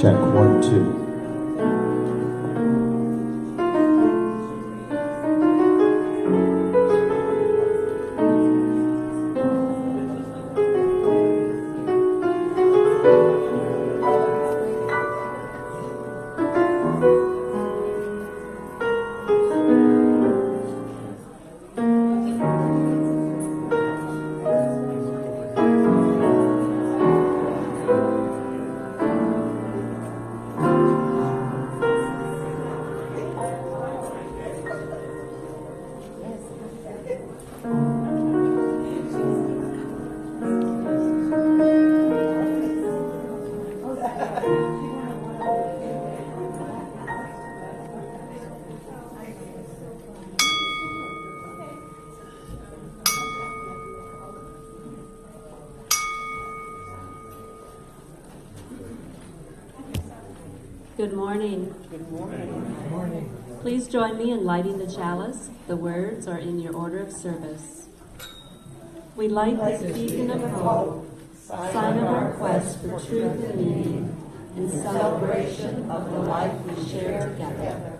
Check 1, 2. Good morning. Good morning. Good morning. Please join me in lighting the chalice. The words are in your order of service. We light this beacon of hope, sign of our quest for truth and meaning, in celebration of the life we share together.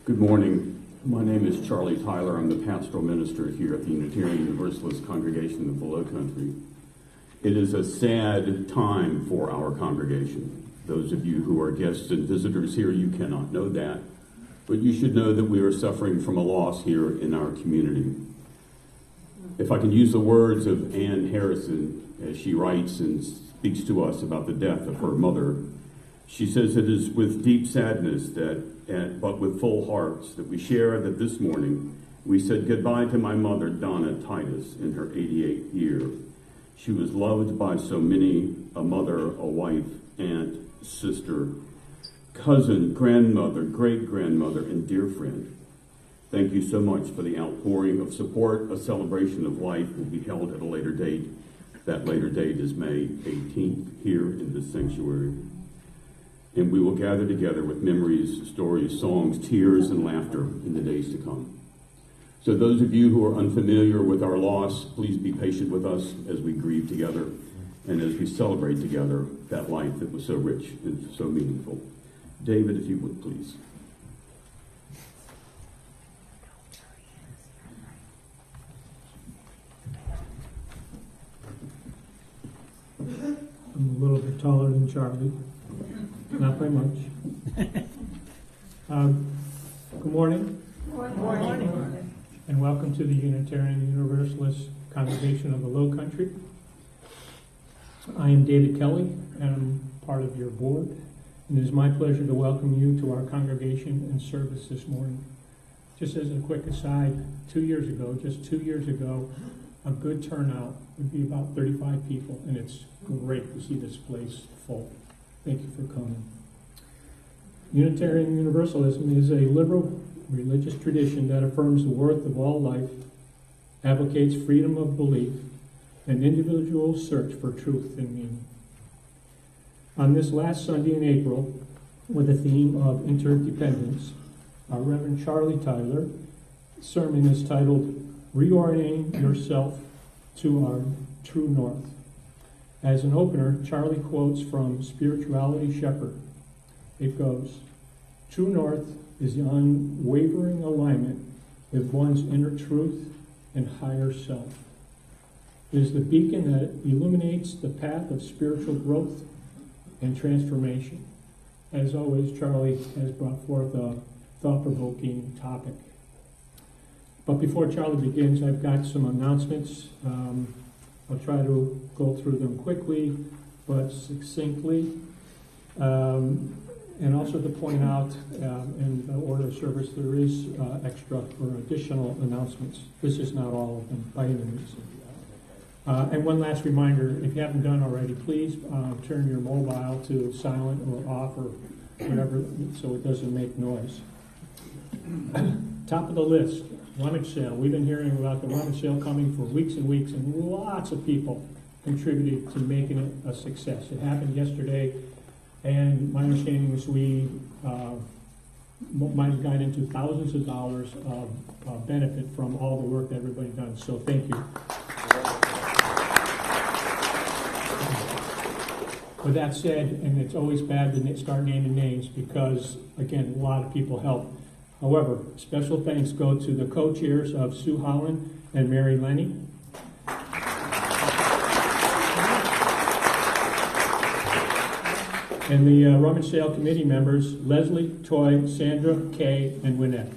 Good morning. My name is Charlie Tyler. I'm the pastoral minister here at the Unitarian Universalist Congregation of the Low Country. It is a sad time for our congregation. Those of you who are guests and visitors here, you cannot know that, but you should know that we are suffering from a loss here in our community. If I can use the words of Ann Harrison as she writes and speaks to us about the death of her mother, she says, "It is with deep sadness but with full hearts that we share that this morning we said goodbye to my mother, Donna Titus, in her 88th year. She was loved by so many, a mother, a wife, aunt, sister, cousin, grandmother, great-grandmother, and dear friend. Thank you so much for the outpouring of support. A celebration of life will be held at a later date. That later date is May 18th here in this sanctuary. And we will gather together with memories, stories, songs, tears, and laughter in the days to come. So those of you who are unfamiliar with our loss, please be patient with us as we grieve together and as we celebrate together that life that was so rich and so meaningful. David, if you would, please. I'm a little bit taller than Charlie. Not by much. Good morning. Good morning. And welcome to the Unitarian Universalist Congregation of the Low Country. I am David Kelly, and I'm part of your board. And it is my pleasure to welcome you to our congregation and service this morning. Just as a quick aside, 2 years ago, just 2 years ago, a good turnout would be about 35 people, and it's great to see this place full. Thank you for coming. Unitarian Universalism is a liberal religious tradition that affirms the worth of all life, advocates freedom of belief, and individual search for truth and meaning. On this last Sunday in April, with the theme of interdependence, our Reverend Charlie Tyler sermon is titled, Reorienting Yourself to Our True North. As an opener, Charlie quotes from Spirituality Shepherd. It goes, True North is the unwavering alignment with one's inner truth and higher self. It is the beacon that illuminates the path of spiritual growth and transformation. As always, Charlie has brought forth a thought-provoking topic. But before Charlie begins, I've got some announcements. I'll try to go through them quickly, but succinctly. And also to point out, in the order of service, there is extra or additional announcements. This is not all of them by any means. And one last reminder, if you haven't done already, please turn your mobile to silent or off or whatever so it doesn't make noise. Top of the list, rummage sale. We've been hearing about the rummage sale coming for weeks and weeks, and lots of people contributed to making it a success. It happened yesterday, and my understanding is we might have gotten into thousands of dollars of benefit from all the work that everybody done. So thank you. With that said, and it's always bad to start naming names because, again, a lot of people help. However, special thanks go to the co-chairs of Sue Holland and Mary Lenny. And the rummage sale committee members, Leslie, Toy, Sandra, Kay, and Wynette.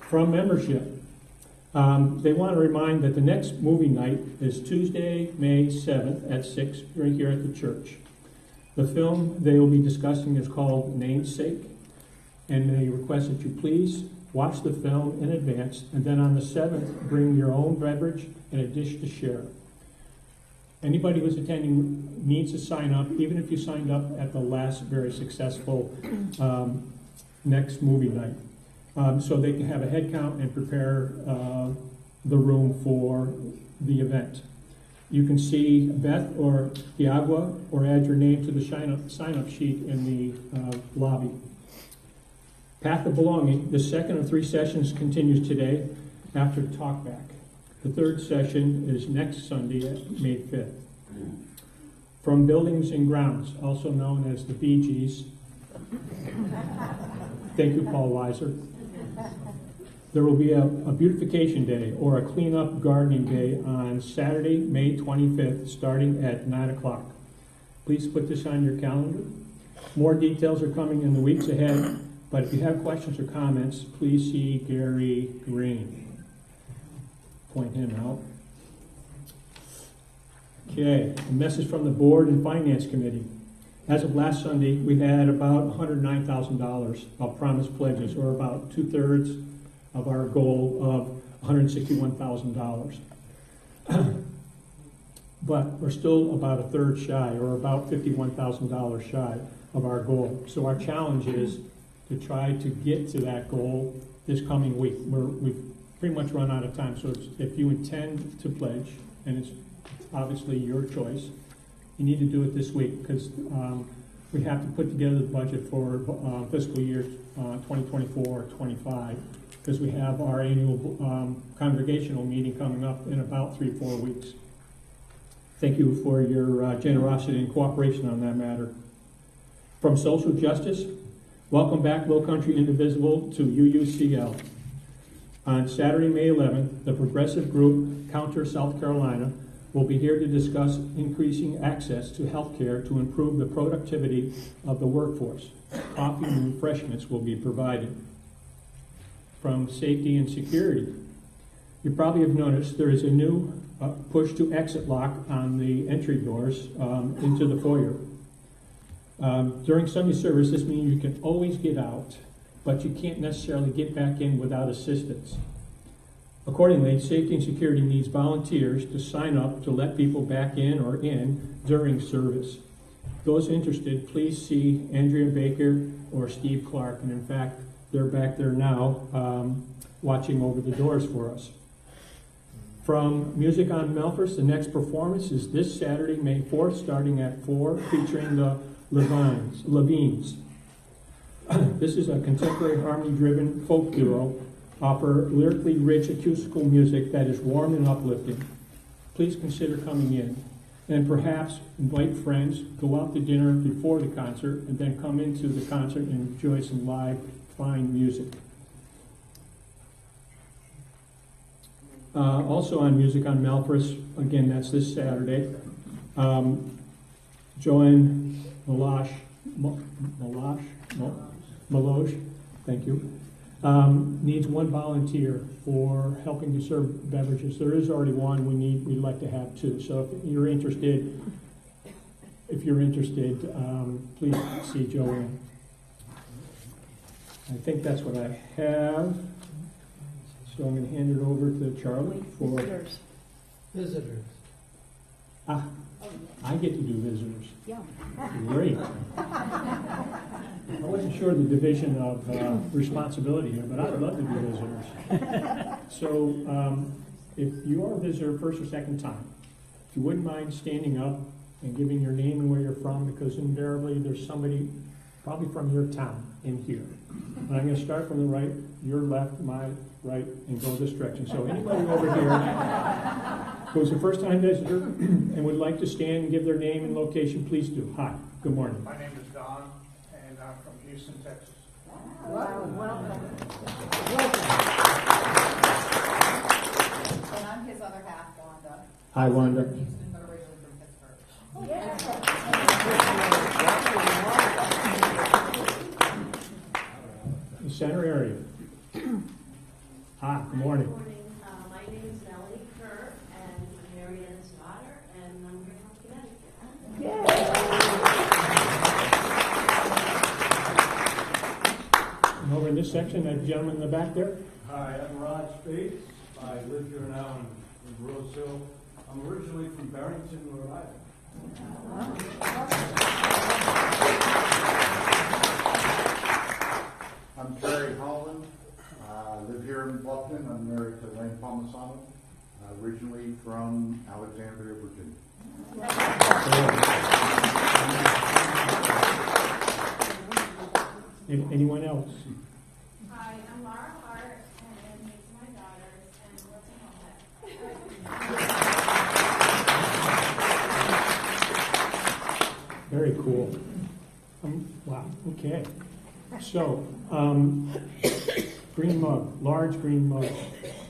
From membership, they want to remind that the next movie night is Tuesday, May 7th at 6 right here at the church. The film they will be discussing is called Namesake, and they request that you please watch the film in advance, and then on the 7th, bring your own beverage and a dish to share. Anybody who's attending needs to sign up, even if you signed up at the last very successful next movie night. So they can have a head count and prepare the room for the event. You can see Beth or Diagua or add your name to the sign-up sheet in the lobby. Path of Belonging, the second of 3 sessions continues today after talkback. The third session is next Sunday, May 5th. From Buildings and Grounds, also known as the Bee Gees. Thank you, Paul Weiser. There will be a beautification day or a cleanup gardening day on Saturday, May 25th, starting at 9 o'clock. Please put this on your calendar. More details are coming in the weeks ahead, but if you have questions or comments, please see Gary Green. Point him out. Okay, a message from the Board and Finance Committee. As of last Sunday, we had about $109,000 of promised pledges, or about 2/3 of our goal of $161,000. But we're still about 1/3 shy, or about $51,000 shy of our goal. So our challenge is to try to get to that goal this coming week. We've pretty much run out of time, so if you intend to pledge, and it's obviously your choice, you need to do it this week, because we have to put together the budget for fiscal year 2024-25, because we have our annual congregational meeting coming up in about 3-4 weeks. Thank you for your generosity and cooperation on that matter. From Social Justice, welcome back Low Country Indivisible to UUCL. On Saturday, May 11th, the progressive group Counter South Carolina will be here to discuss increasing access to health care to improve the productivity of the workforce. Coffee and refreshments will be provided. From Safety and Security, you probably have noticed there is a new push to exit lock on the entry doors into the foyer. During Sunday service, this means you can always get out, but you can't necessarily get back in without assistance. Accordingly, Safety and Security needs volunteers to sign up to let people back in or in during service. Those interested, please see Andrea Baker or Steve Clark, and in fact, they're back there now watching over the doors for us. From Music on Melfors, the next performance is this Saturday, May 4th, starting at 4, featuring the Levines. This is a contemporary harmony-driven folk duo, offer lyrically rich acoustical music that is warm and uplifting. Please consider coming in, and perhaps invite friends, go out to dinner before the concert, and then come into the concert and enjoy some live, fine music. Also on Music on Melfors, again, that's this Saturday. Joanne Meloche, thank you, needs one volunteer for helping to serve beverages. There is already one. We'd like to have 2. So if you're interested, please see Joanne. I think that's what I have. So I'm going to hand it over to Charlie for Visitors. I get to do visitors. Yeah. Great. I wasn't sure the division of responsibility here, but I'd love to do visitors. So if you are a visitor first or second time, if you wouldn't mind standing up and giving your name and where you're from, because invariably there's somebody probably from your town in here. And I'm going to start from the right, your left, my right, and go this direction. So anybody over here who's a first-time visitor and would like to stand and give their name and location, please do. Hi, good morning. My name is Don, and I'm from Houston, Texas. Welcome. And I'm his other half, Wanda. Hi, Wanda. From Houston, but morning. Good morning. My name is Melanie Kerr, and I'm Mary Ann's daughter, and I'm here from Connecticut. And over in this section, that gentleman in the back there. Hi, I'm Rod Spates. I live here now in Rose Hill. I'm originally from Barrington, Rhode Island. I'm Terry Holland. I live here in Bluffton. I'm married to Lane Palmisano, originally from Alexandria, Virginia. Anyone else? Hi, I'm Laura Hart, and these are my daughters, and what's Very cool. Wow, okay. So, green mug, large green mug.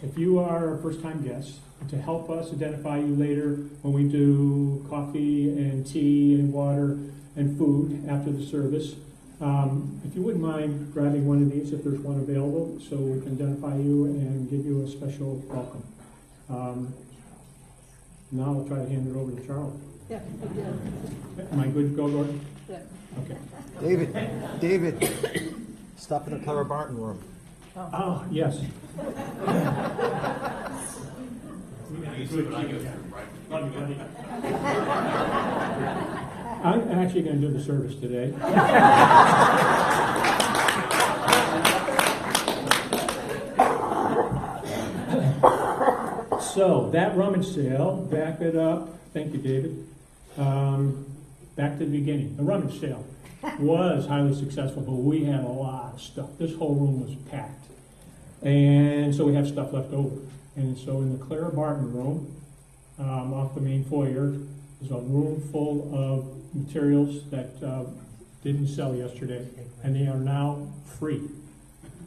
If you are a first-time guest, to help us identify you later when we do coffee and tea and water and food after the service, if you wouldn't mind grabbing one of these if there's one available so we can identify you and give you a special welcome. Now I'll try to hand it over to Charlie. Yeah. Am I good to go, Gordon? Yeah. Okay. David, stop in the Clara Barton room. Oh, yes. I'm actually going to do the service today. So, that rummage sale, back it up. Thank you, David. Back to the beginning. The rummage sale was highly successful, but we had a lot of stuff. This whole room was packed. And so we have stuff left over. And so in the Clara Barton room, off the main foyer, there's a room full of materials that didn't sell yesterday, and they are now free.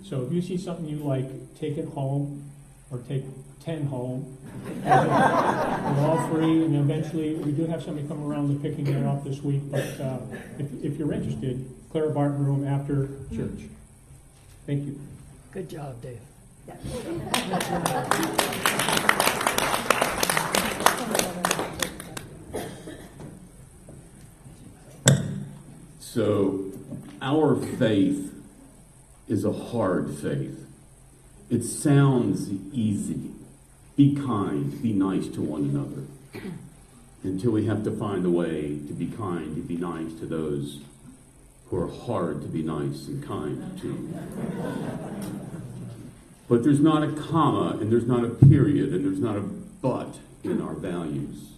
So if you see something you like, take it home, or take 10 home. They're all free, and eventually we do have somebody come around and picking that up this week, but if you're interested, Clara Barton room after church. Thank you. Good job, Dave. So, our faith is a hard faith. It sounds easy. Be kind, be nice to one another. Until we have to find a way to be kind, to be nice to those who are hard to be nice and kind to. But there's not a comma, and there's not a period, and there's not a but in our values.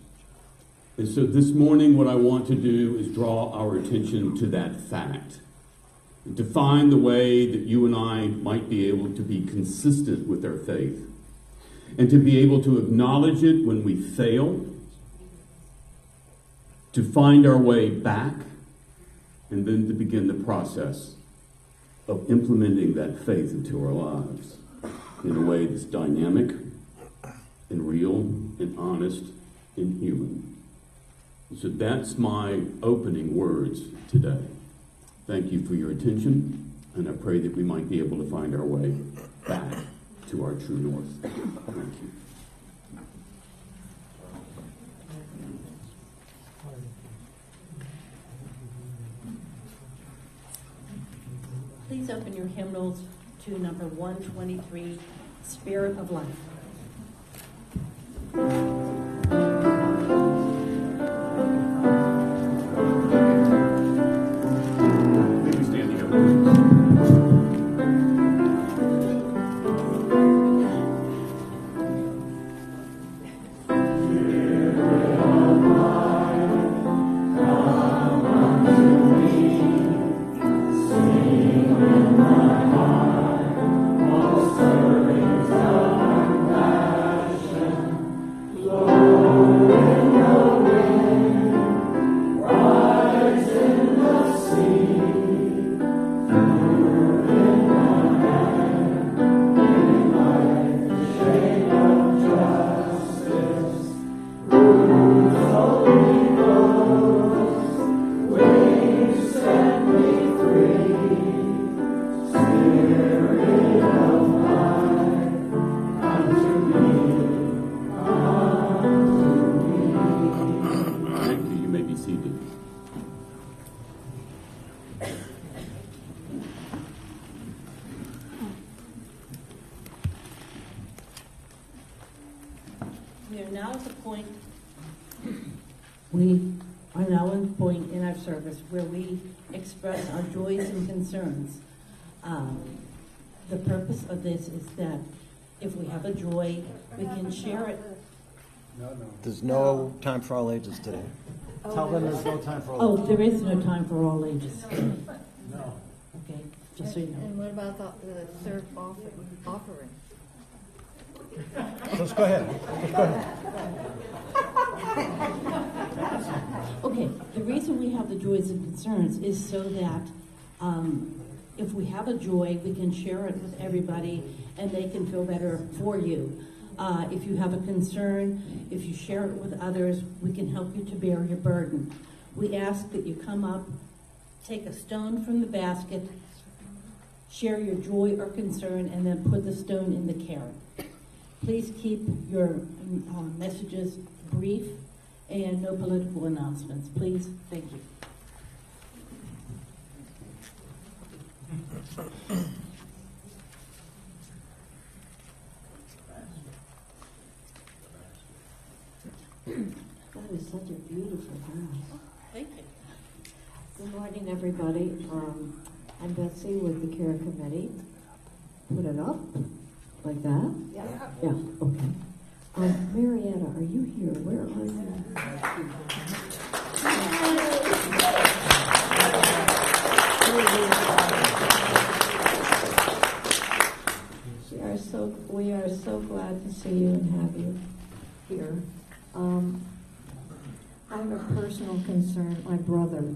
And so this morning, what I want to do is draw our attention to that fact. And to find the way that you and I might be able to be consistent with our faith. And to be able to acknowledge it when we fail. To find our way back. And then to begin the process of implementing that faith into our lives in a way that's dynamic and real and honest and human. So that's my opening words today. Thank you for your attention, and I pray that we might be able to find our way back to our true north. Thank you. Please open your hymnals to number 123, Spirit of Life. Please stand together. Servants of seated. We are now at the point, we are now at the point in our service where we express our joys and concerns. The purpose of this is that if we have a joy, we can share it. There's no time for all ages today. Tell them there's no time for all Oh, ages. there is no time for all ages. No. Okay, just so you know. And what about the third offering? Just go ahead. Just go ahead. Okay, the reason we have the joys and concerns is so that if we have a joy, we can share it with everybody and they can feel better for you. If you have a concern, if you share it with others, we can help you to bear your burden. We ask that you come up, take a stone from the basket, share your joy or concern, and then put the stone in the carrot. Please keep your messages brief and no political announcements. Please, thank you. That is such a beautiful house. Thank you. Good morning, everybody. I'm Betsy with the Care Committee. Put it up like that. Yeah. Okay. Marietta, are you here? Where are you? We are so glad to see you and have you here. I have a personal concern. My brother.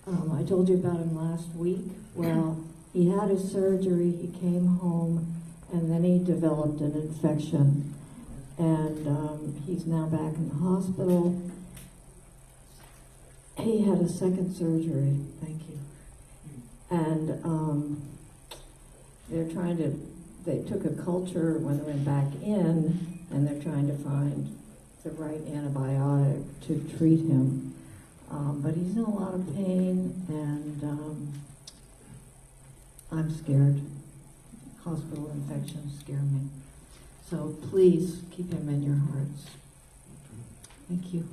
I told you about him last week. Well, he had his surgery. He came home, and then he developed an infection, and he's now back in the hospital. He had a second surgery. Thank you. And they took a culture when they went back in, and they're trying to find the right antibiotic to treat him. But he's in a lot of pain, and I'm scared. Hospital infections scare me. So please keep him in your hearts. Thank you.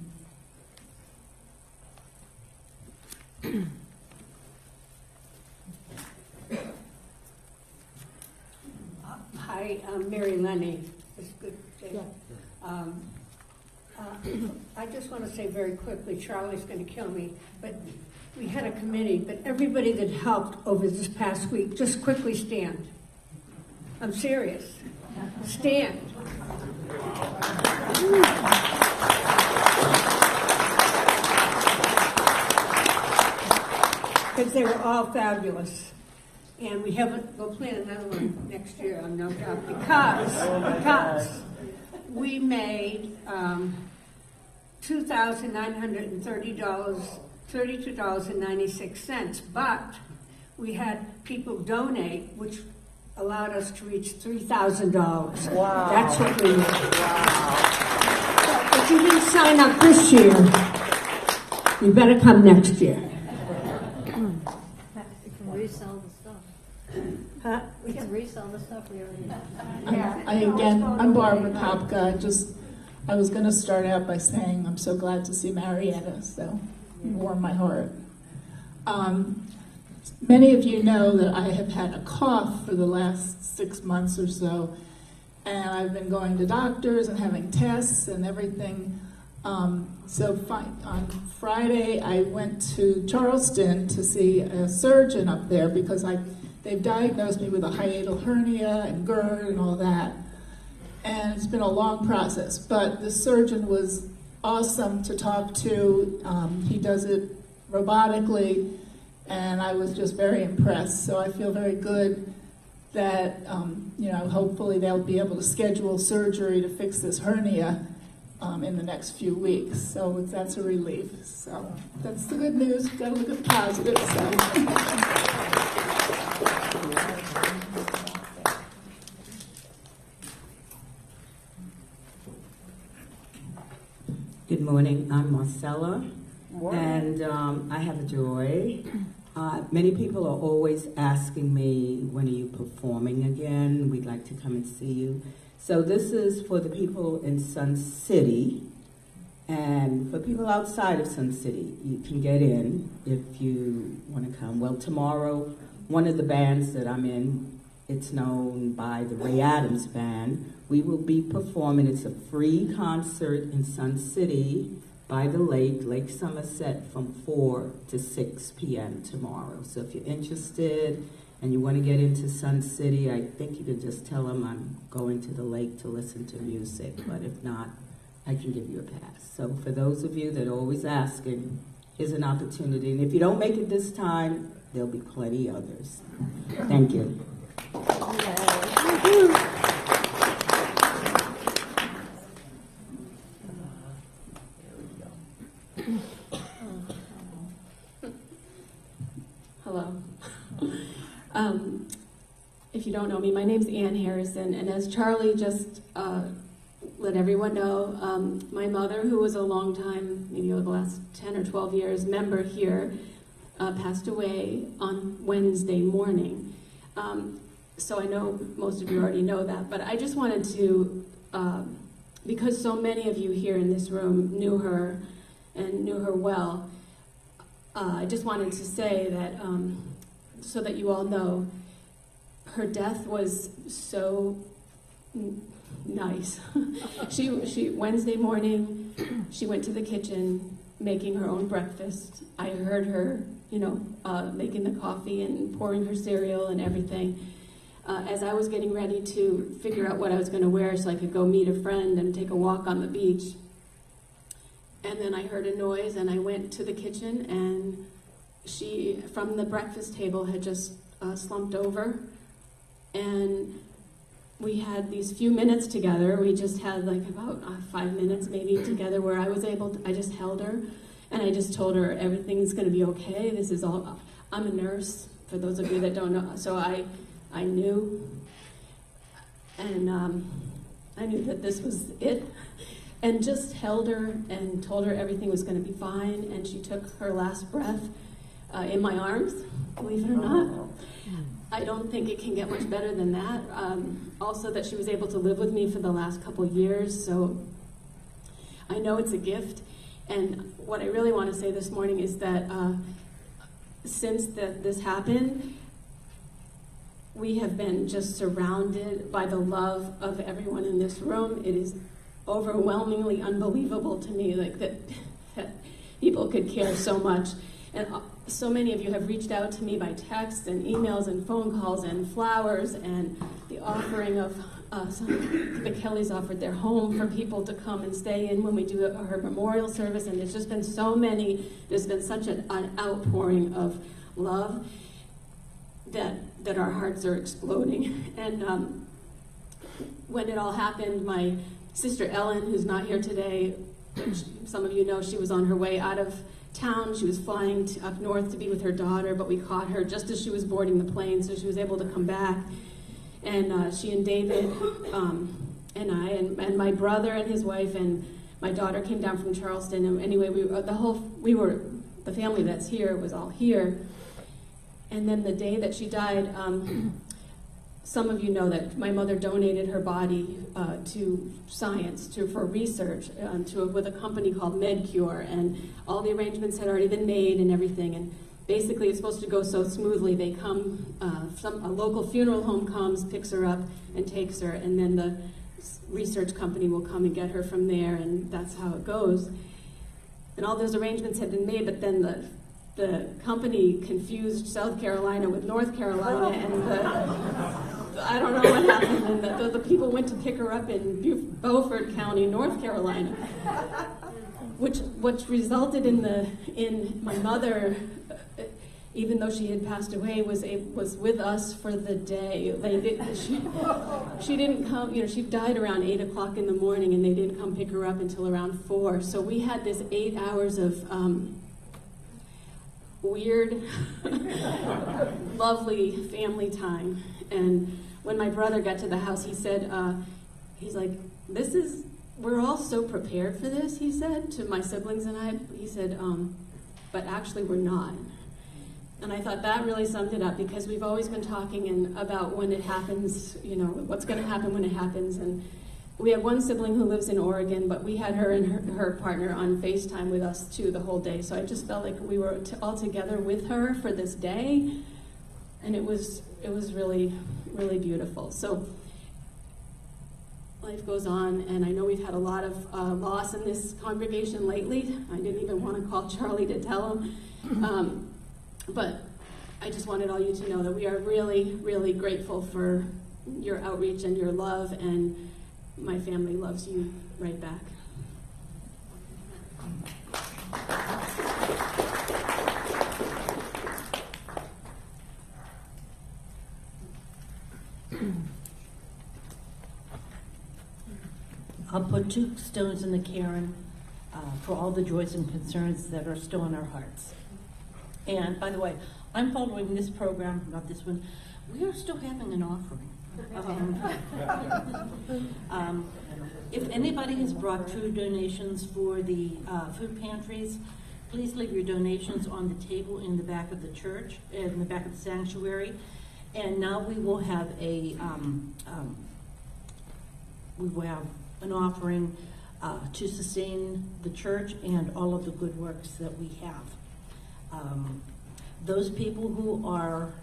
Hi, I'm Mary Lenny. It's good. I just want to say very quickly, Charlie's going to kill me, but we had a committee, but everybody that helped over this past week, just quickly stand. I'm serious. Stand. Because they were all fabulous. And we'll plan another one next year, I'm no doubt, because we made $2,932.96, but we had people donate, which allowed us to reach $3,000. Wow. That's what we did. Wow. If you didn't sign up this year, you better come next year. You can resell the stuff. Huh? We can resell the stuff we already have. I'm Barbara Kopka. I was going to start out by saying I'm so glad to see Marietta, so you warm my heart. Many of you know that I have had a cough for the last 6 months or so, and I've been going to doctors and having tests and everything. On Friday, I went to Charleston to see a surgeon up there because they've diagnosed me with a hiatal hernia and GERD and all that. And it's been a long process, but the surgeon was awesome to talk to. He does it robotically, and I was just very impressed. So I feel very good that, hopefully they'll be able to schedule surgery to fix this hernia in the next few weeks. So that's a relief. So that's the good news. You've got to look at the positive. Good morning, I'm Marcella, And I have a joy. Many people are always asking me, when are you performing again? We'd like to come and see you. So this is for the people in Sun City. And for people outside of Sun City, you can get in if you want to come. Well, tomorrow, one of the bands that I'm in, it's known by the Ray Adams Band. We will be performing. It's a free concert in Sun City by the lake, Lake Somerset, from 4 to 6 p.m. tomorrow. So if you're interested and you want to get into Sun City, I think you can just tell them I'm going to the lake to listen to music. But if not, I can give you a pass. So for those of you that are always asking, here's an opportunity. And if you don't make it this time, there'll be plenty others. Thank you. Hello. If you don't know me, my name's Ann Harrison, and as Charlie just let everyone know, my mother, who was a long time, maybe over the last 10 or 12 years, member here, passed away on Wednesday morning. So I know most of you already know that, but I just wanted to, because so many of you here in this room knew her and knew her well, I just wanted to say that, so that you all know, her death was so nice. She Wednesday morning, she went to the kitchen making her own breakfast. I heard her, making the coffee and pouring her cereal and everything. As I was getting ready to figure out what I was going to wear so I could go meet a friend and take a walk on the beach. And then I heard a noise and I went to the kitchen and she, from the breakfast table, had just slumped over. And we had these few minutes together. We just had like about 5 minutes maybe together where I was able to, I just held her and I just told her everything's going to be okay. This is all, I'm a nurse, for those of you that don't know. So I knew, and I knew that this was it, and just held her and told her everything was going to be fine, and she took her last breath in my arms, believe it or not. I don't think it can get much better than that. Also that she was able to live with me for the last couple years, so I know it's a gift. And what I really want to say this morning is that since this happened, we have been just surrounded by the love of everyone in this room. It is overwhelmingly unbelievable to me, like that people could care so much. And so many of you have reached out to me by text and emails and phone calls and flowers and the offering of, the Kellys offered their home for people to come and stay in when we do her memorial service, and there's just been so many, there's been such an outpouring of love that our hearts are exploding. And when it all happened, my sister Ellen, who's not here today, which some of you know, she was on her way out of town. She was flying up north to be with her daughter, but we caught her just as she was boarding the plane, so she was able to come back. And she and David and I and my brother and his wife and my daughter came down from Charleston. And anyway, the family that's here was all here. And then the day that she died, some of you know that my mother donated her body to science, for research, with a company called MedCure, and all the arrangements had already been made and everything. And basically, it's supposed to go so smoothly. They come, a local funeral home comes, picks her up, and takes her, and then the research company will come and get her from there, and that's how it goes. And all those arrangements had been made, but then the company confused South Carolina with North Carolina, and I don't know what happened, and the people went to pick her up in Beaufort County, North Carolina, which resulted in my mother, even though she had passed away, was with us for the day. She didn't come, she died around 8 o'clock in the morning, and they didn't come pick her up until around 4. So we had this 8 hours of weird, lovely family time. And when my brother got to the house, he said, he's like, we're all so prepared for this, he said, to my siblings and I. He said, but actually we're not. And I thought that really summed it up, because we've always been talking about when it happens, you know, what's going to happen when it happens. And we have one sibling who lives in Oregon, but we had her and her partner on FaceTime with us too the whole day. So I just felt like we were all together with her for this day, and it was really, really beautiful. So life goes on, and I know we've had a lot of loss in this congregation lately. I didn't even want to call Charlie to tell him. But I just wanted all you to know that we are really, really grateful for your outreach and your love, and my family loves you right back. I'll put 2 stones in the cairn for all the joys and concerns that are still in our hearts. And by the way, I'm following this program, not this one. We are still having an offering. If anybody has brought food donations for the food pantries, please leave your donations on the table in the back of the church, in the back of the sanctuary. And now we will have an offering to sustain the church and all of the good works that we have. Those people who are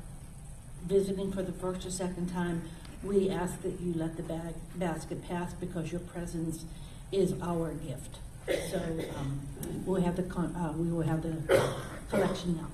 visiting for the first or second time, we ask that you let the basket pass, because your presence is our gift. So we will have the collection now.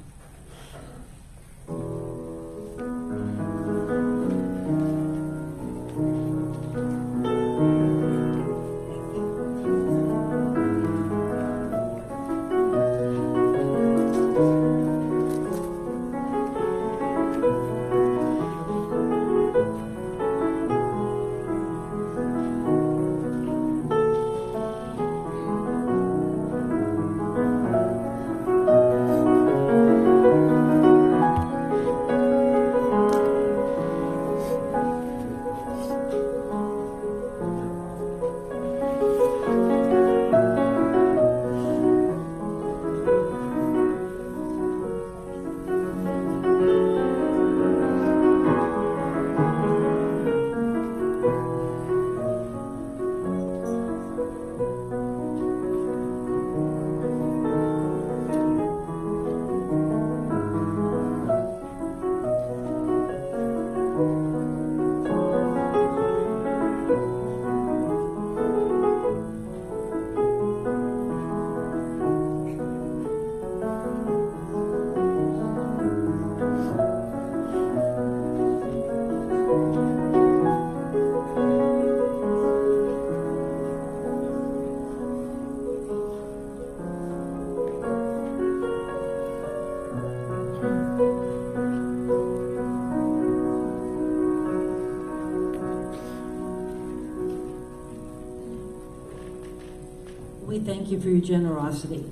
We thank you for your generosity.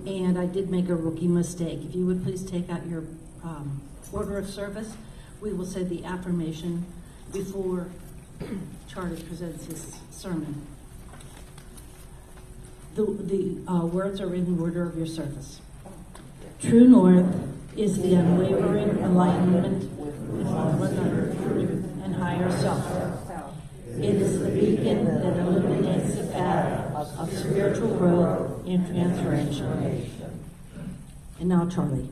And I did make a rookie mistake. If you would please take out your order of service, we will say the affirmation before Charlie presents his sermon. The words are in the order of your service. True north is the unwavering enlightenment with one another and higher self. It is the beacon that illuminates the path of spiritual growth and transformation. And now, Charlie.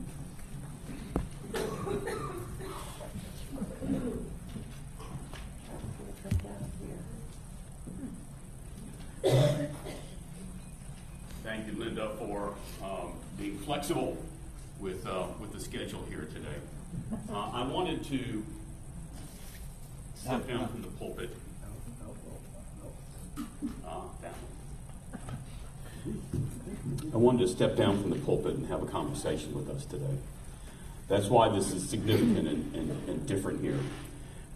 Thank you, Linda, for being flexible with the schedule here today. I wanted to step down from the pulpit. I wanted to step down from the pulpit and have a conversation with us today. That's why this is significant and different here.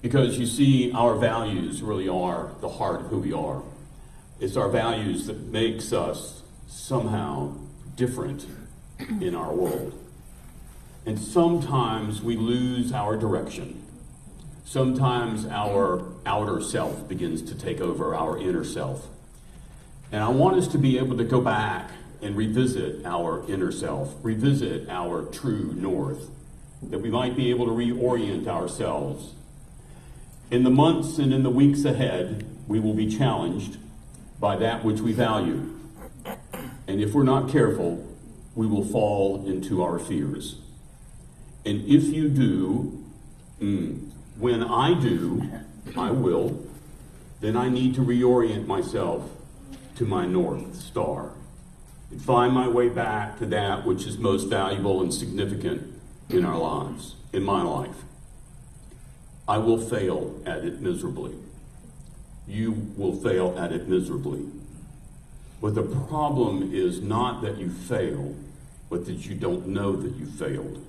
Because you see, our values really are the heart of who we are. It's our values that makes us somehow different in our world. And sometimes we lose our direction. Sometimes our outer self begins to take over our inner self. And I want us to be able to go back and revisit our inner self, revisit our true north, that we might be able to reorient ourselves. In the months and in the weeks ahead, we will be challenged by that which we value. And if we're not careful, we will fall into our fears. And if you do, when I do, I will, then I need to reorient myself to my North Star and find my way back to that which is most valuable and significant in our lives, in my life. I will fail at it miserably. You will fail at it miserably. But the problem is not that you fail, but that you don't know that you failed.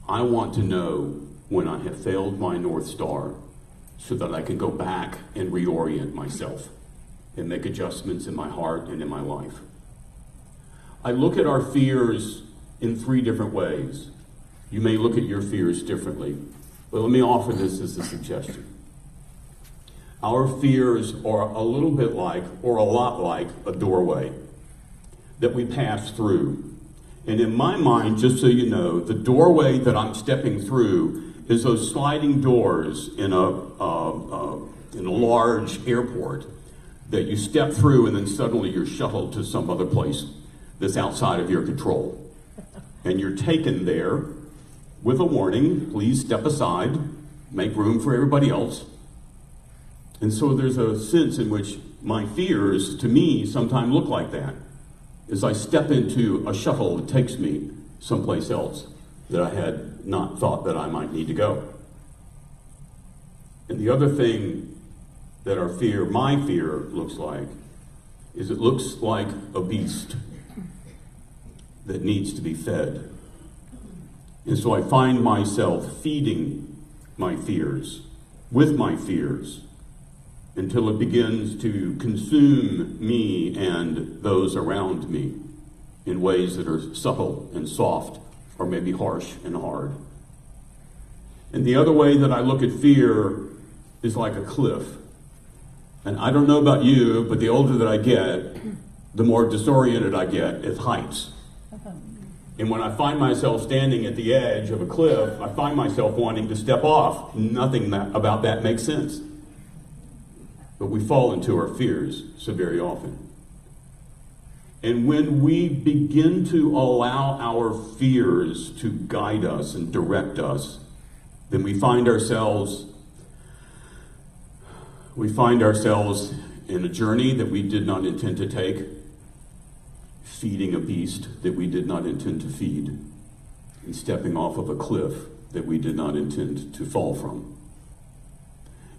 I want to know when I have failed my North Star so that I can go back and reorient myself and make adjustments in my heart and in my life. I look at our fears in 3 different ways. You may look at your fears differently, but let me offer this as a suggestion. Our fears are a little bit like, or a lot like, a doorway that we pass through. And in my mind, just so you know, the doorway that I'm stepping through is those sliding doors in a large airport that you step through and then suddenly you're shuttled to some other place that's outside of your control. And you're taken there with a warning, please step aside, make room for everybody else. And so there's a sense in which my fears, to me, sometimes look like that. As I step into a shuttle that takes me someplace else that I had not thought that I might need to go. And the other thing that my fear looks like, is it looks like a beast that needs to be fed. And so I find myself feeding my fears, with my fears, until it begins to consume me and those around me in ways that are subtle and soft, or maybe harsh and hard. And the other way that I look at fear is like a cliff. And I don't know about you, but the older that I get, the more disoriented I get at heights. And when I find myself standing at the edge of a cliff, I find myself wanting to step off. Nothing about that makes sense. But we fall into our fears so very often. And when we begin to allow our fears to guide us and direct us, then we find ourselves in a journey that we did not intend to take, feeding a beast that we did not intend to feed, and stepping off of a cliff that we did not intend to fall from.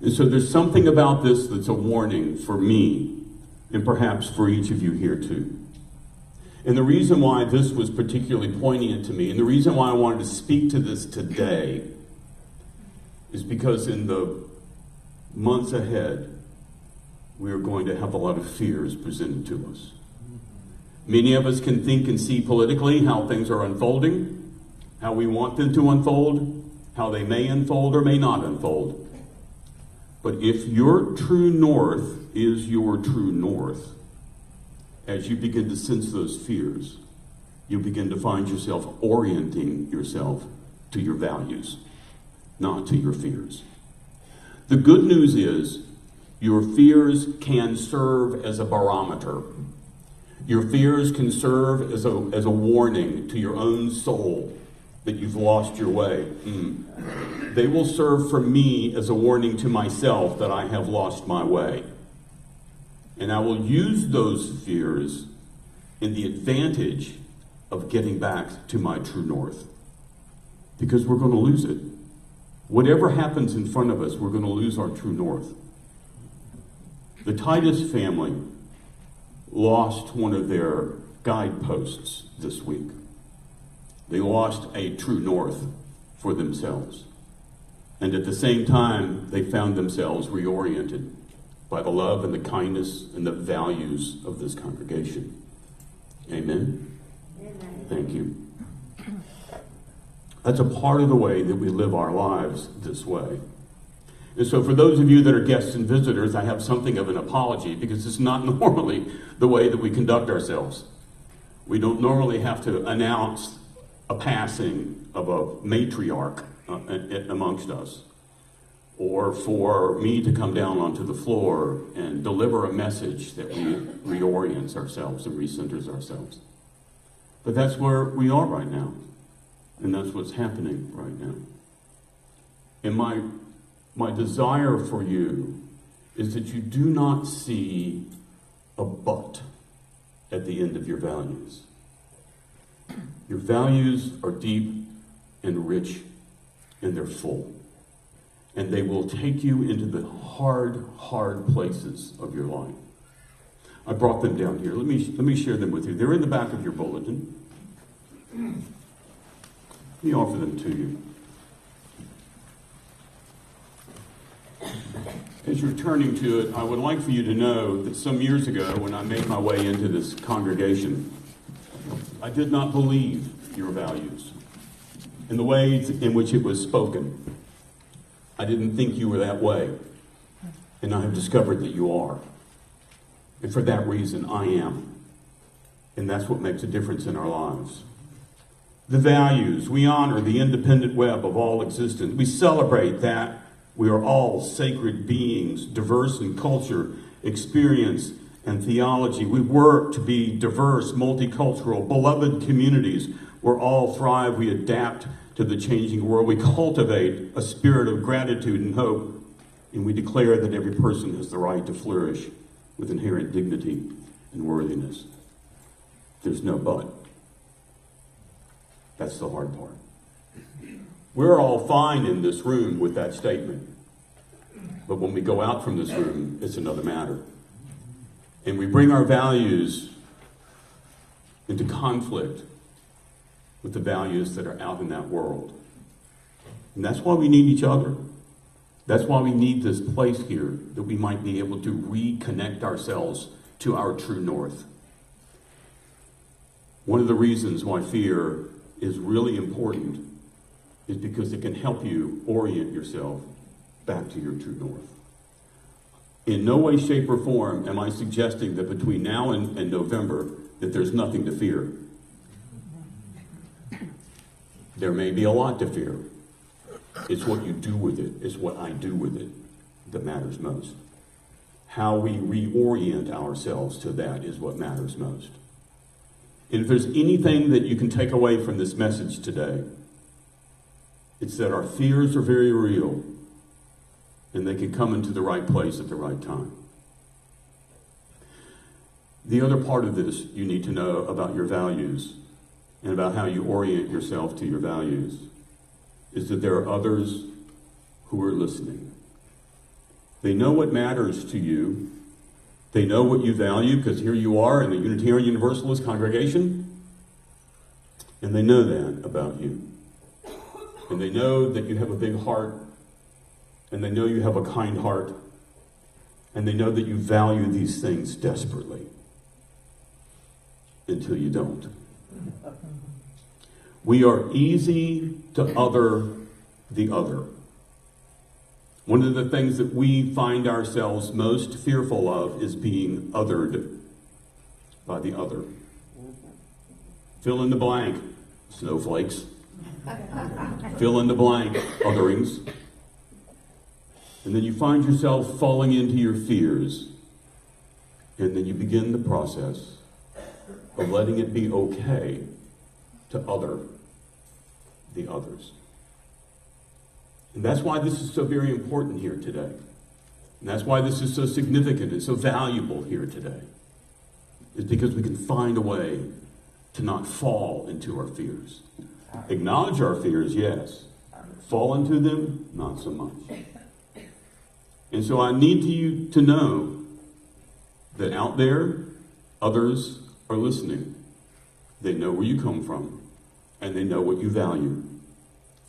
And so there's something about this that's a warning for me, and perhaps for each of you here too. And the reason why this was particularly poignant to me, and the reason why I wanted to speak to this today, is because in the months ahead, we are going to have a lot of fears presented to us. Many of us can think and see politically how things are unfolding, how we want them to unfold, how they may unfold or may not unfold. But if your true north is your true north, as you begin to sense those fears, you begin to find yourself orienting yourself to your values, not to your fears. The good news is your fears can serve as a barometer. Your fears can serve as a warning to your own soul that you've lost your way. They will serve for me as a warning to myself that I have lost my way. And I will use those fears in the advantage of getting back to my true north. Because we're going to lose it. Whatever happens in front of us, we're going to lose our true north. The Titus family lost one of their guideposts this week. They lost a true north for themselves. And at the same time, they found themselves reoriented by the love and the kindness and the values of this congregation. Amen? Amen. Thank you. That's a part of the way that we live our lives this way. And so for those of you that are guests and visitors, I have something of an apology because it's not normally the way that we conduct ourselves. We don't normally have to announce a passing of a matriarch amongst us, or for me to come down onto the floor and deliver a message that reorients ourselves and recenters ourselves. But that's where we are right now, and that's what's happening right now. And my desire for you is that you do not see a but at the end of your values. Your values are deep and rich, and they're full. And they will take you into the hard, hard places of your life. I brought them down here. Let me share them with you. They're in the back of your bulletin. Let me offer them to you. As you're turning to it, I would like for you to know that some years ago, when I made my way into this congregation, I did not believe your values and the ways in which it was spoken. I didn't think you were that way, and I have discovered that you are. And for that reason, I am. And that's what makes a difference in our lives. The values, we honor the independent web of all existence. We celebrate that we are all sacred beings, diverse in culture, experience, and theology. We work to be diverse, multicultural, beloved communities where all thrive. We adapt to the changing world. We cultivate a spirit of gratitude and hope, and we declare that every person has the right to flourish with inherent dignity and worthiness. There's no but. That's the hard part. We're all fine in this room with that statement. But when we go out from this room, it's another matter. And we bring our values into conflict with the values that are out in that world. And that's why we need each other. That's why we need this place here, that we might be able to reconnect ourselves to our true north. One of the reasons why fear is really important is because it can help you orient yourself back to your true north. In no way, shape, or form am I suggesting that between now and November that there's nothing to fear. There may be a lot to fear. It's what you do with it, it's what I do with it that matters most. How we reorient ourselves to that is what matters most. And if there's anything that you can take away from this message today, it's that our fears are very real, and they can come into the right place at the right time. The other part of this you need to know about your values and about how you orient yourself to your values is that there are others who are listening. They know what matters to you. They know what you value, because here you are in the Unitarian Universalist congregation, and they know that about you. And they know that you have a big heart, and they know you have a kind heart, and they know that you value these things desperately until you don't. We are easy to other the other. One of the things that we find ourselves most fearful of is being othered by the other. Fill in the blank, snowflakes. Fill in the blank, otherings. And then you find yourself falling into your fears. And then you begin the process of letting it be okay to other the others. And that's why this is so very important here today. And that's why this is so significant and so valuable here today. Is because we can find a way to not fall into our fears. Acknowledge our fears, yes. Fall into them, not so much. And so I need you to know that out there, others are listening. They know where you come from, and they know what you value,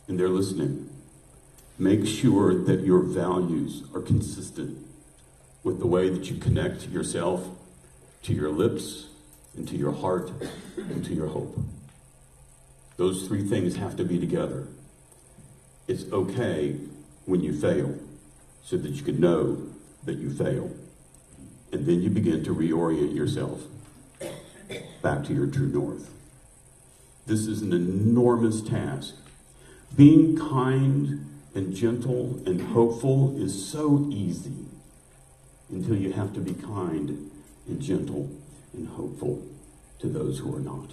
and they're listening. Make sure that your values are consistent with the way that you connect yourself to your lips, and to your heart, and to your hope. Those three things have to be together. It's okay when you fail, so that you can know that you fail. And then you begin to reorient yourself back to your true north. This is an enormous task. Being kind and gentle and hopeful is so easy until you have to be kind and gentle and hopeful to those who are not.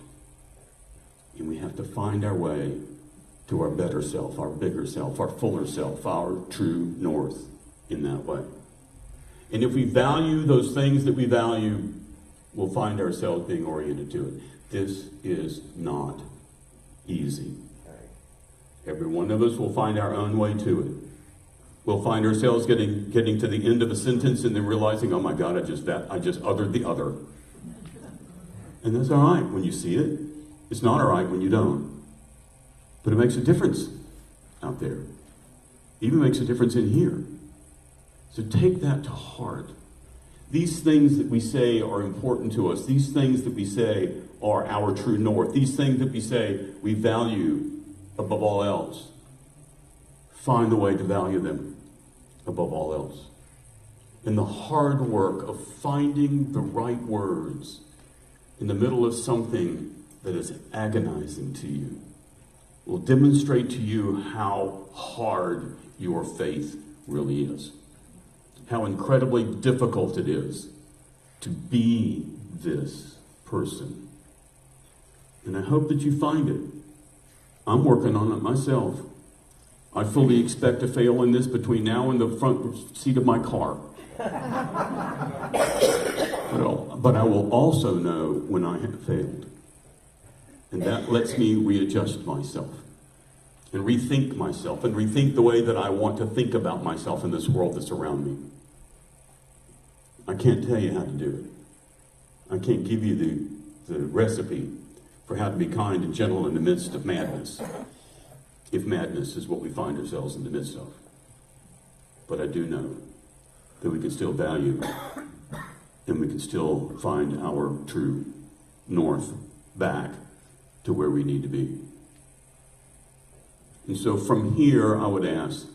And we have to find our way to our better self, our bigger self, our fuller self, our true north in that way. And if we value those things that we value, we'll find ourselves being oriented to it. This is not easy. Every one of us will find our own way to it. We'll find ourselves getting to the end of a sentence and then realizing, oh my God, I just othered the other. And that's all right when you see it. It's not all right when you don't. But it makes a difference out there. Even makes a difference in here. So take that to heart. These things that we say are important to us. These things that we say are our true north. These things that we say we value above all else. Find the way to value them above all else. And the hard work of finding the right words in the middle of something that is agonizing to you will demonstrate to you how hard your faith really is. How incredibly difficult it is to be this person. And I hope that you find it. I'm working on it myself. I fully expect to fail in this between now and the front seat of my car. But I will also know when I have failed. And that lets me readjust myself and rethink myself and rethink the way that I want to think about myself in this world that's around me. I can't tell you how to do it. I can't give you the recipe for how to be kind and gentle in the midst of madness, if madness is what we find ourselves in the midst of. But I do know that we can still value and we can still find our true north back to where we need to be. And so from here, I would ask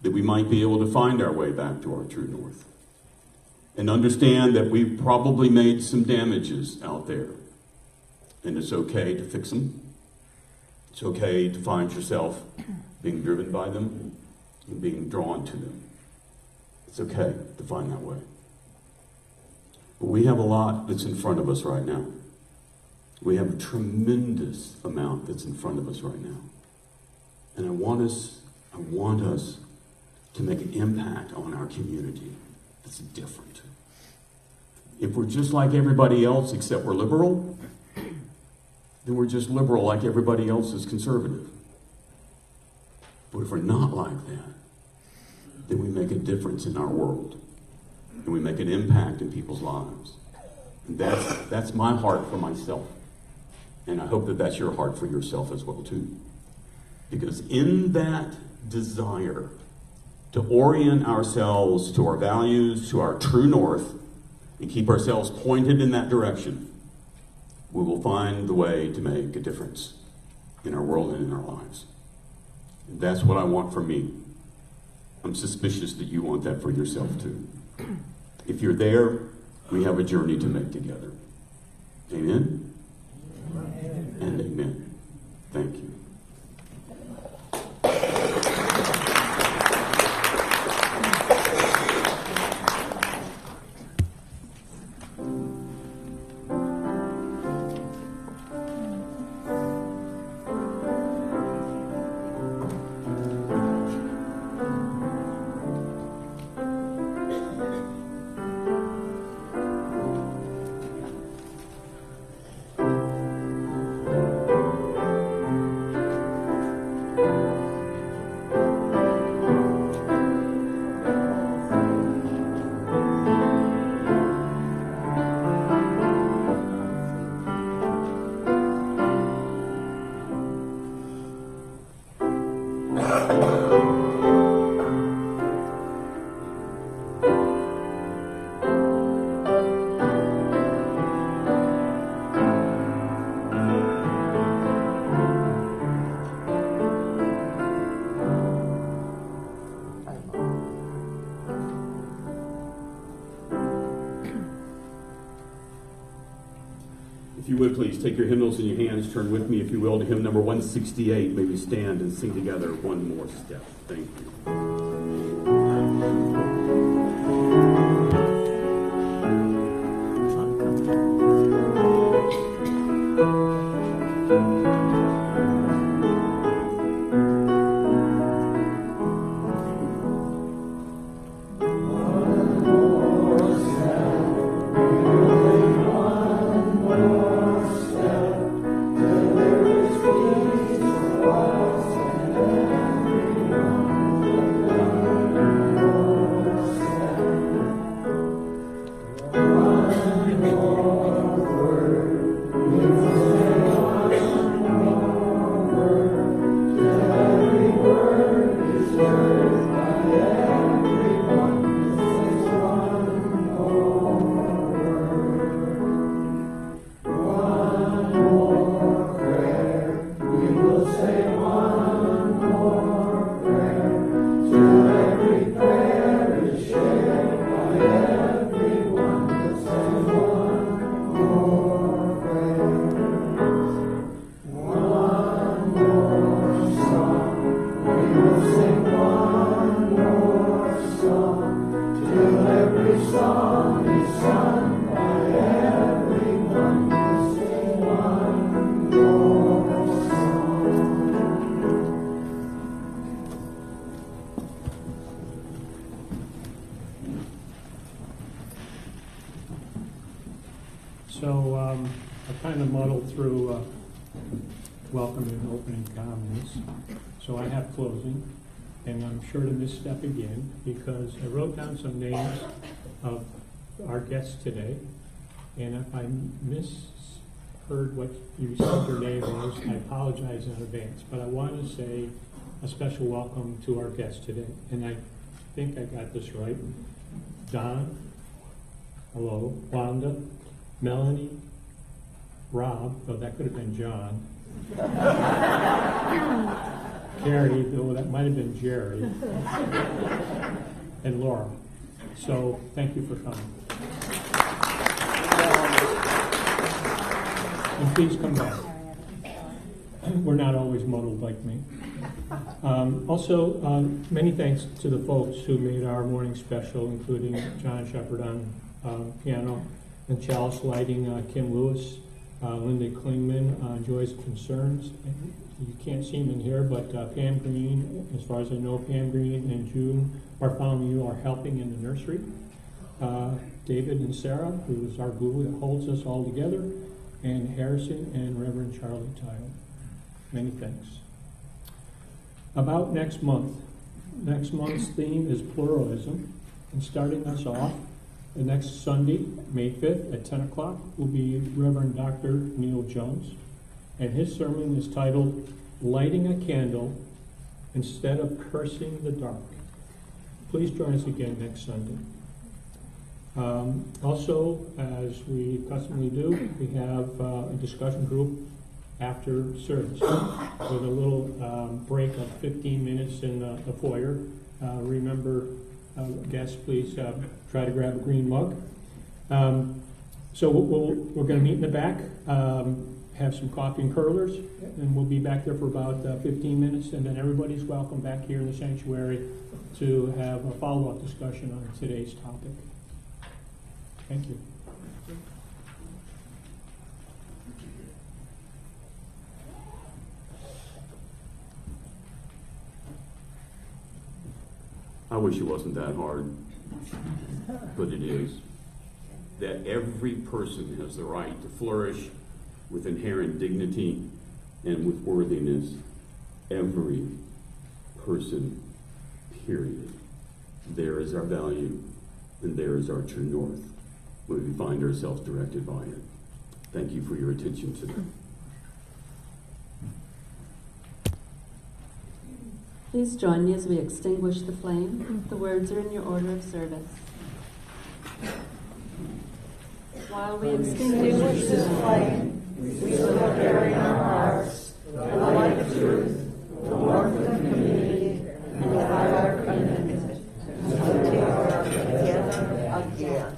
that we might be able to find our way back to our true north and understand that we've probably made some damages out there. And it's okay to fix them. It's okay to find yourself being driven by them and being drawn to them. It's okay to find that way. But we have a lot that's in front of us right now. We have a tremendous amount that's in front of us right now. And I want us to make an impact on our community that's different. If we're just like everybody else except we're liberal, then we're just liberal like everybody else is conservative. But if we're not like that, then we make a difference in our world. And we make an impact in people's lives. And that's my heart for myself. And I hope that that's your heart for yourself as well, too. Because in that desire to orient ourselves to our values, to our true north, and keep ourselves pointed in that direction, we will find the way to make a difference in our world and in our lives. And that's what I want for me. I'm suspicious that you want that for yourself too. If you're there, we have a journey to make together. Amen? And amen. Thank you. please take your hymnals in your hands. Turn with me, if you will, to hymn number 168. May we stand and sing together one more step. Thank you. So I kind of muddled through welcome and opening comments. So I have closing, and I'm sure to misstep again because I wrote down some names of our guests today, and if I misheard what you said your name was, I apologize in advance. But I want to say a special welcome to our guests today, and I think I got this right. Don, hello, Wanda, Melanie, Rob, oh, that could have been John. Carrie, though that might have been Jerry. And Laura. So thank you for coming. And please come back. We're not always muddled like me. Also, many thanks to the folks who made our morning special, including John Shepard on piano, and chalice lighting, Kim Lewis, Linda Klingman, Joy's Concerns. You can't see them in here, but Pam Green, as far as I know, Pam Green and June Bartholomew are helping in the nursery. David and Sarah, who is our glue that holds us all together, and Harrison and Reverend Charlie Tyler. Many thanks. About next month. Next month's theme is pluralism, and starting us off, the next Sunday, May 5th at 10 o'clock, will be Reverend Dr. Neil Jones, and his sermon is titled, Lighting a Candle Instead of Cursing the Dark. Please join us again next Sunday. Also, as we customary do, we have a discussion group after service with a little break of 15 minutes in the foyer. Remember, guests, please try to grab a green mug. So we're going to meet in the back, have some coffee and curlers, and we'll be back there for about 15 minutes, and then everybody's welcome back here in the sanctuary to have a follow-up discussion on today's topic. Thank you. I wish it wasn't that hard, but it is. That every person has the right to flourish with inherent dignity and with worthiness. Every person, period. There is our value, and there is our true north, when we find ourselves directed by it. Thank you for your attention today. Please join me as we extinguish the flame. The words are in your order of service. While we extinguish this flame, we still carry in our hearts the light of truth, the warmth of community, and the fire of commitment, until we are together again.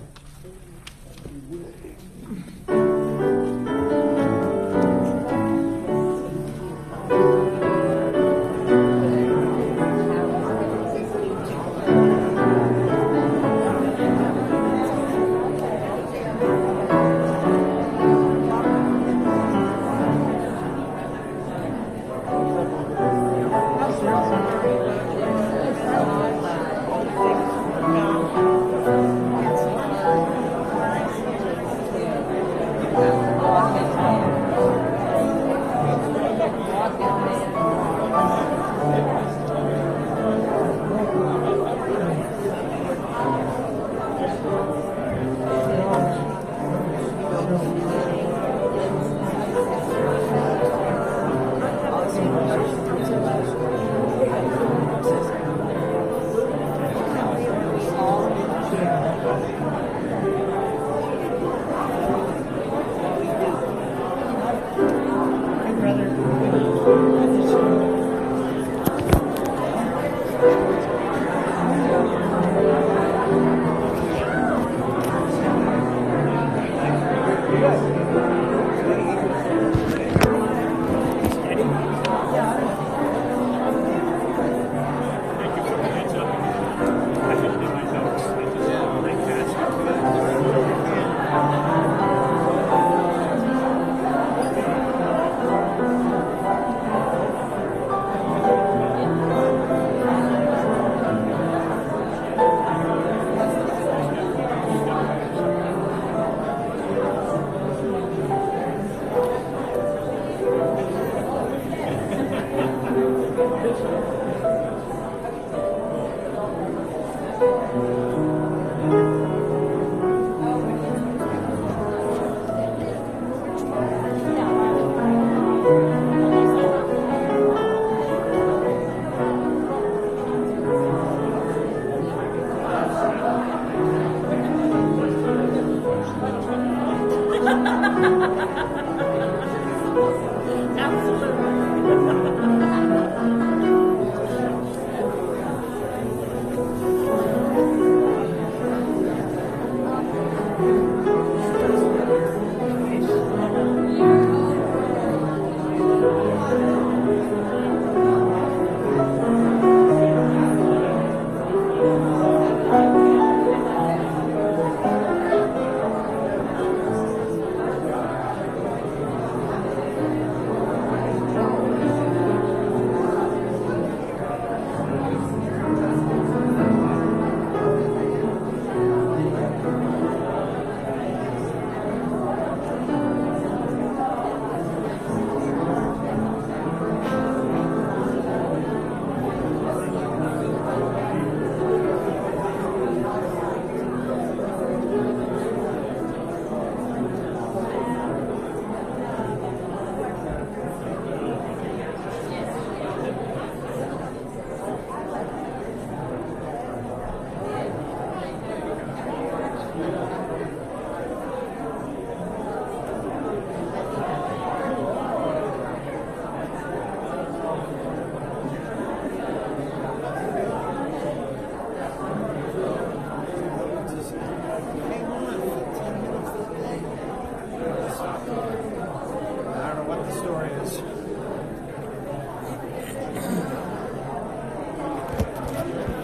Absolutely.